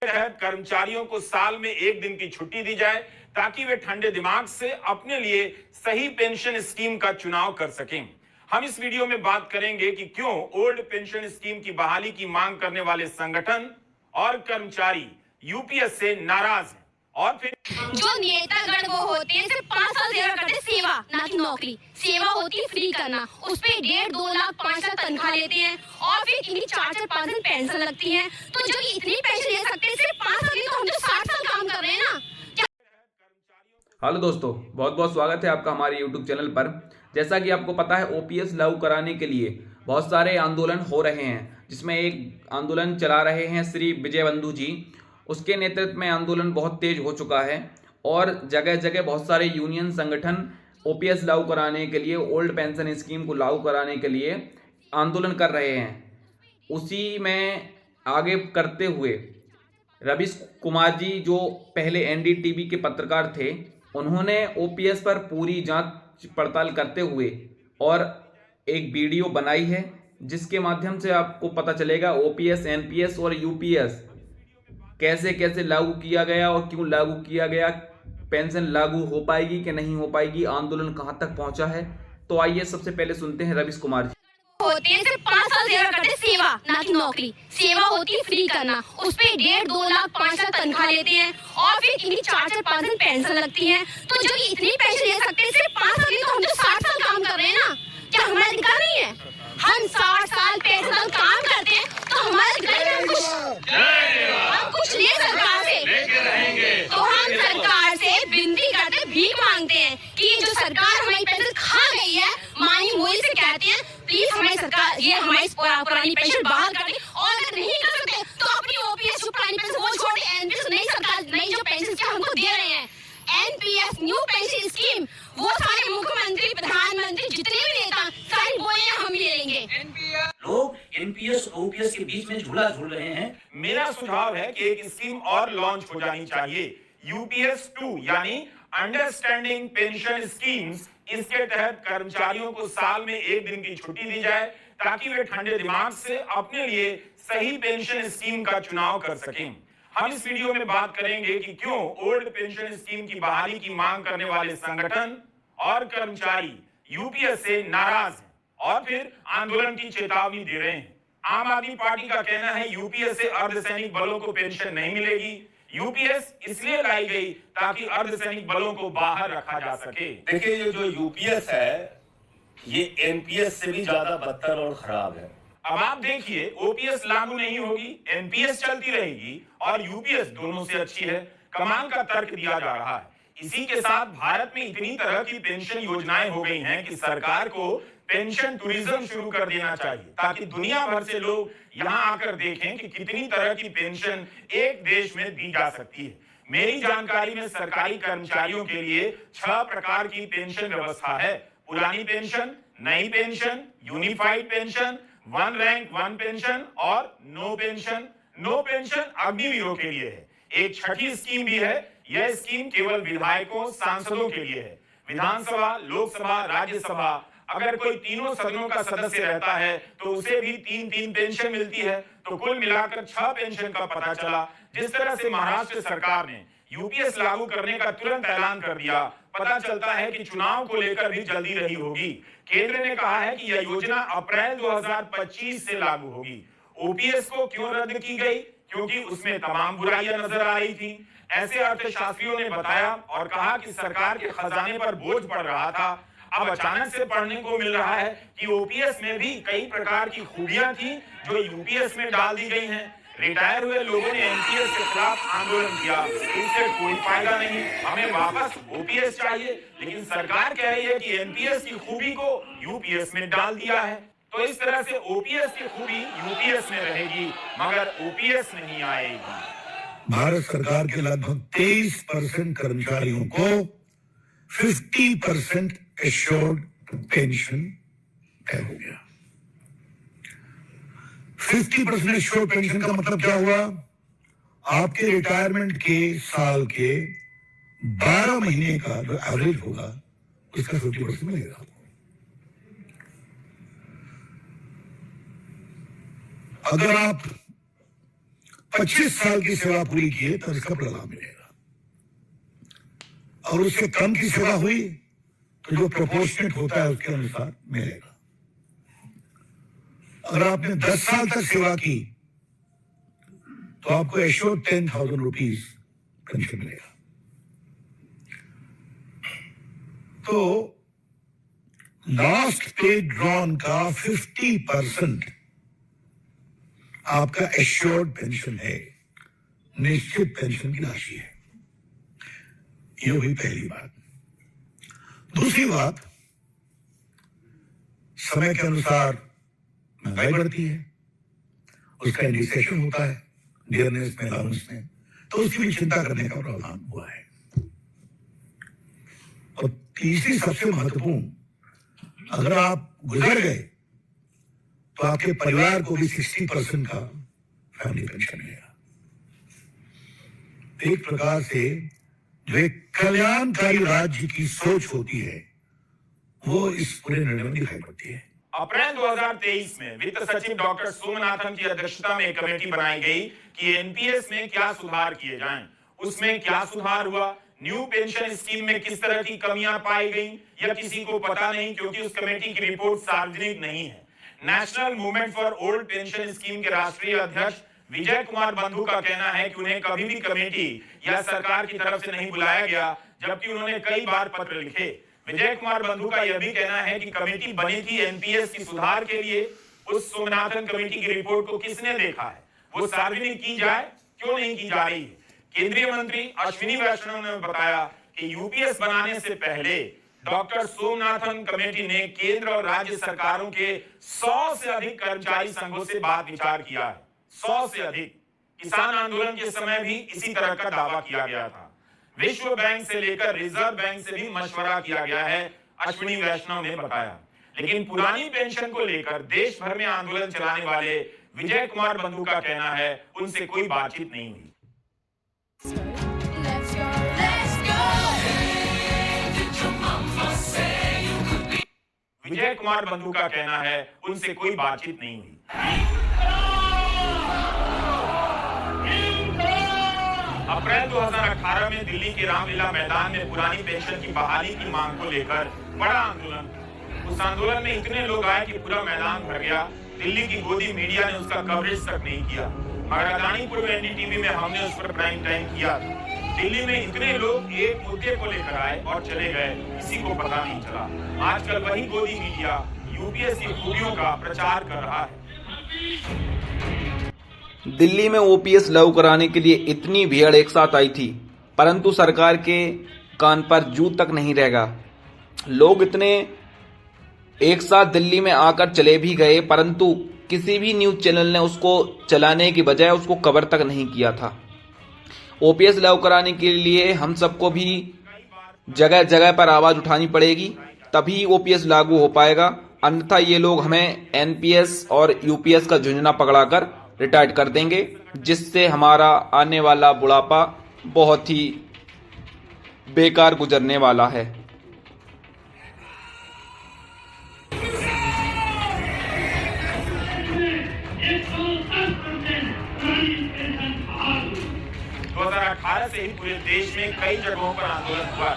तहत कर्मचारियों को साल में 1 दिन की छुट्टी दी जाए ताकि वे ठंडे दिमाग से अपने लिए सही पेंशन स्कीम का चुनाव कर सकें। हम इस वीडियो में बात करेंगे कि क्यों ओल्ड पेंशन स्कीम की बहाली की मांग करने वाले संगठन और कर्मचारी यूपीएस से नाराज हैं। और फिर जो नेतागण वो होते हैं सिर्फ 5 साल सेवा करते, सेवा ना कि नौकरी। सेवा होती है फ्री करना, उस पे 1.5-2 लाख 5 लाख तनख्वाह लेते हैं और फिर इन्हीं 4-4 5 दिन पेंशन लगती है। तो जो इतनी पेंशन ले सकते हैं सिर्फ 5 साल की, तो हम तो 60 साल काम कर रहे हैं ना। हेलो दोस्तों, बहुत बहुत स्वागत है आपका हमारे यूट्यूब चैनल पर। जैसा कि आपको पता है, ओपीएस लागू कराने के लिए बहुत सारे आंदोलन हो रहे हैं, जिसमें एक आंदोलन चला रहे हैं श्री विजय बंधु जी। उसके नेतृत्व में आंदोलन बहुत तेज हो चुका है और जगह जगह बहुत सारे यूनियन संगठन ओपीएस लागू कराने के लिए, ओल्ड पेंशन स्कीम को लागू कराने के लिए आंदोलन कर रहे हैं। उसी में आगे करते हुए रवीश कुमार जी, जो पहले एनडीटीवी के पत्रकार थे, उन्होंने ओपीएस पर पूरी जांच पड़ताल करते हुए और एक वीडियो बनाई है, जिसके माध्यम से आपको पता चलेगा ओपीएस, एनपीएस और यूपीएस कैसे कैसे लागू किया गया और क्यों लागू किया गया, पेंशन लागू हो पाएगी कि नहीं हो पाएगी, आंदोलन कहां तक पहुंचा है। तो आइए सबसे पहले सुनते हैं रवीश कुमार जी। होते हैं सिर्फ 5 साल सेवा करते, सेवा ना कि नौकरी। सेवा होती है फ्री करना, उस पे 1.5-2 लाख 5 लाख तनख्वाह लेते हैं और फिर इन्हीं 4-4 5 दिन पेंशन लगती है। तो जो इतनी पेंशन ले सकते हैं सिर्फ 5 साल की, तो हम तो 60 साल काम कर रहे हैं ना। क्या हमारा अधिकार नहीं है? हम 60 साल 65 साल काम करते हैं तो हमारा अधिकार है। हम कुछ नहीं सरकार से, तो हम सरकार से विनती करते, भीख मांगते हैं कि ये जो सरकार हमारी पेंशन खा गई है, मानी मोदी से कहते हैं प्लीज हमारी सरकार ये हमारी पुरानी पेंशन बहाल कर दे। और अगर नहीं कर सकते तो अपनी ओपीएस जो पुरानी पेंशन वो छोड़, एनपीएस नई सरकार नई जो पेंशन क्या हमको दे रहे हैं, एनपीएस न्यू पेंशन स्कीम, वो सारे मुख्यमंत्री, प्रधानमंत्री, जितने भी नेता सारे बोले हम ले लेंगे। लोग एनपीएस और ओपीएस के बीच में झूला झूल रहे हैं। मेरा सुझाव है कि एक स्कीम और लॉन्च हो जानी चाहिए, यूपीएस 2 यानी अंडरस्टैंडिंग पेंशन स्कीम्स। इसके तहत कर्मचारियों को साल में 1 दिन की छुट्टी दी जाए ताकि वे ठंडे दिमाग से अपने लिए सही पेंशन स्कीम का चुनाव कर सकें। हम इस वीडियो में बात करेंगे कि क्यों ओल्ड पेंशन स्कीम की बहाली की मांग करने वाले संगठन और कर्मचारी यूपीएस से नाराज हैं और फिर आंदोलन की चेतावनी दे रहे हैं। आम आदमी पार्टी का कहना है यूपीएस से अर्धसैनिक बलों को पेंशन नहीं मिलेगी। यूपीएस इसलिए लाई गई ताकि अर्धसैनिक बलों को बाहर रखा जा सके। देखिए, ये जो यूपीएस है ये एनपीएस से भी ज्यादा बदतर और खराब है। अब आप देखिए, ओपीएस लागू नहीं होगी, एनपीएस चलती रहेगी और यूपीएस दोनों से अच्छी है। कमाल का तर्क दिया जा रहा है। इसी के साथ भारत में इतनी तरह की पेंशन योजनाएं हो गई हैं कि सरकार को पेंशन टूरिज्म शुरू कर देना चाहिए ताकि दुनिया भर से लोग यहां आकर देखें कि कितनी तरह की पेंशन एक देश में दी जा सकती है। मेरी जानकारी में सरकारी कर्मचारियों के लिए 6 प्रकार की पेंशन व्यवस्था है: पुरानी पेंशन, नई pension, unified pension, one rank one pension और नो पेंशन। नो पेंशन अग्निवीरों के लिए है। एक छठी स्कीम भी है। यह स्कीम केवल विधायकों, सांसदों के लिए है। विधानसभा, लोकसभा, राज्यसभा, अगर कोई तीनों सदनों का सदस्य रहता है तो उसे भी 3-3 पेंशन मिलती है। तो कुल मिलाकर 6 पेंशन का पता चला। जिस तरह से महाराष्ट्र सरकार ने यूपीएस लागू करने का तुरंत ऐलान कर दिया, पता चलता है कि चुनाव को लेकर भी जल्दी रही होगी। केंद्र ने कहा है कि यह योजना अप्रैल 2025 से लागू होगी। ओपीएस को क्यों रद्द की गई? क्योंकि उसमें तमाम बुराइयां नजर आ रही थी, ऐसे अर्थशास्त्रियों ने बताया और कहा कि सरकार के खजाने पर बोझ पड़ रहा था। अब अचानक से पढ़ने को मिल रहा है कि ओपीएस में भी कई प्रकार की खूबियां थी जो यूपीएस में डाल दी गई हैं। रिटायर हुए लोगों ने एनपीएस के खिलाफ आंदोलन किया, इससे कोई फायदा नहीं, हमें वापस ओपीएस चाहिए। लेकिन सरकार कह रही है कि एनपीएस की खूबी को यूपीएस में डाल दिया है। तो इस तरह से ओपीएस की खूबी यूपीएस में रहेगी मगर ओपीएस नहीं आएगी। भारत सरकार के लगभग 23% कर्मचारियों को 50% एश्योर्ड पेंशन तय हो गया। 50% एश्योर्ड पेंशन का मतलब क्या हुआ? आपके रिटायरमेंट के साल के 12 महीने का जो एवरेज होगा इसका 50% मिलेगा। अगर आप 25 साल की सेवा पूरी की है तब इसका प्रलाभ मिलेगा, और उससे कम की सेवा हुई तो जो प्रोपोर्शनेट होता है उसके अनुसार मिलेगा। अगर आपने 10 साल तक सेवा की तो आपको एश्योर्ड 10,000 रुपीज पेंशन मिलेगा। तो लास्ट पे ड्रॉन का 50% आपका एश्योर्ड पेंशन है, निश्चित पेंशन की राशि है। ये हुई पहली बात। दूसरी बात, समय के अनुसार महंगाई बढ़ती है, उसका इंडिसेशन होता है डियरनेस में, अलाउंस में, तो उसकी भी चिंता करने का प्रावधान हुआ है। और तीसरी सबसे महत्वपूर्ण, अगर आप गुजर गए तो आपके परिवार को भी 60% का फैमिली पेंशन मिलेगा। एक प्रकार से जो एक कल्याणकारी राज्य की सोच होती है वो इस पूरे निर्णय में दिखाई पड़ती है। अप्रैल 2023 में वित्त सचिव डॉक्टर सोमनाथन की अध्यक्षता में एक कमेटी बनाई गई कि एनपीएस में क्या सुधार किए जाएं। उसमें क्या सुधार हुआ, न्यू पेंशन स्कीम में किस तरह की कमियां पाई गई, यह किसी को पता नहीं, क्योंकि उस कमेटी की रिपोर्ट सार्वजनिक नहीं है। National movement for old pension scheme के राष्ट्रीय अध्यक्ष विजय कुमार बंधु का कहना है कि उन्हें कभी भी कमेटी या सरकार की तरफ से नहीं बुलाया गया, जबकि उन्होंने कई बार पत्र लिखे। विजय कुमार बंधु का यह भी कहना है कि कमेटी बनी थी एनपीएस की सुधार के लिए। उस सोमनाथन कमेटी की रिपोर्ट को किसने देखा है, वो सार्वजनिक की जाए, क्यों नहीं की जा रही है। केंद्रीय मंत्री अश्विनी वैष्णव ने बताया कि यूपीएस बनाने से पहले डॉक्टर सोमनाथन कमेटी ने केंद्र और राज्य सरकारों के 100 से अधिक कर्मचारी संघों से बात विचार किया है। 100 से अधिक। किसान आंदोलन के समय भी इसी तरह का दावा किया गया था। विश्व बैंक से लेकर रिजर्व बैंक से भी मशवरा किया गया है, अश्विनी वैष्णव ने बताया। लेकिन पुरानी पेंशन को लेकर देश भर में आंदोलन चलाने वाले विजय कुमार बंधु का कहना है उनसे कोई बातचीत नहीं हुई। विजय कुमार बंधु का कहना है उनसे कोई बातचीत नहीं हुई। अप्रैल 2018 में दिल्ली के रामलीला मैदान में पुरानी पेंशन की बहाली की मांग को लेकर बड़ा आंदोलन। उस आंदोलन में इतने लोग आए कि पूरा मैदान भर गया। दिल्ली की गोदी मीडिया ने उसका कवरेज तक नहीं किया, मगर अदानीपुर एनडीटीवी में हमने उस पर प्राइम टाइम किया। दिल्ली में इतने लोग एक मुद्दे को लेकर आए और चले गए, किसी को पता नहीं चला। आजकल वही गोदी मीडिया यूपीएस की खूबियों का प्रचार कर रहा है। दिल्ली में ओपीएस लागू कराने के लिए इतनी भीड़ एक साथ आई थी, परंतु सरकार के कान पर जू तक नहीं रहेगा। लोग इतने एक साथ दिल्ली में आकर चले भी गए, परंतु किसी भी न्यूज चैनल ने उसको चलाने की बजाय उसको कवर तक नहीं किया था। ओपीएस लागू कराने के लिए हम सबको भी जगह जगह पर आवाज उठानी पड़ेगी, तभी ओपीएस लागू हो पाएगा। अन्यथा ये लोग हमें एनपीएस और यूपीएस का झुंझुना पकड़ाकर रिटायर्ड कर देंगे, जिससे हमारा आने वाला बुढ़ापा बहुत ही बेकार गुजरने वाला है। से ही पूरे देश में कई जगहों पर आंदोलन हुआ।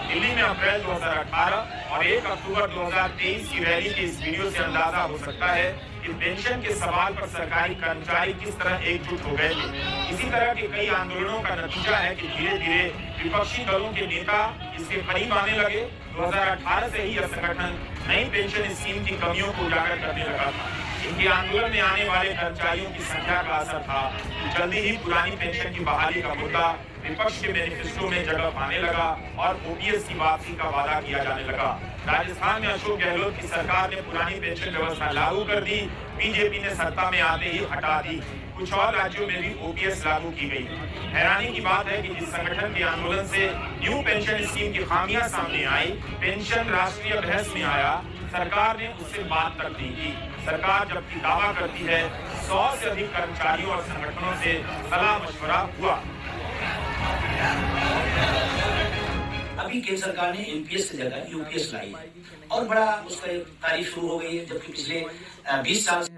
दिल्ली में अप्रैल 2018 और 1 अक्टूबर 2023 की रैली के इस वीडियो से अंदाजा हो सकता है कि पेंशन के सवाल पर सरकारी कर्मचारी किस तरह एकजुट हो गए थे। इसी तरह के कई आंदोलनों का नतीजा है कि धीरे धीरे विपक्षी दलों के नेता इसके करीब आने लगे। 2018 से ही यह संगठन नई पेंशन स्कीम की कमियों को उजागर करने लगा था। इनके आंदोलन में आने वाले कर्मचारियों की संख्या का असर था। जल्दी ही पुरानी पेंशन की बहाली का मुद्दा विपक्ष के मैनिफेस्टो में जगह पाने लगा और ओपीएस की वापसी का वादा किया जाने लगा। राजस्थान में अशोक गहलोत की सरकार ने पुरानी पेंशन व्यवस्था लागू कर दी। बीजेपी ने सत्ता में आते ही हटा दी। कुछ और राज्यों में भी ओपीएस लागू की गई। हैरानी की बात है कि जिस संगठन के आंदोलन से न्यू पेंशन स्कीम की खामियां सामने आई, पेंशन राष्ट्रीय बहस में आया, सरकार ने उससे बात तक नहीं की। सरकार जबकि दावा करती है 100 से अधिक कर्मचारियों और संगठनों से सलाह मशवरा हुआ। अभी केंद्र सरकार ने एनपीएस की जगह यूपीएस लाई और बड़ा उसका तारीफ शुरू हो गई है, जबकि पिछले 20 साल से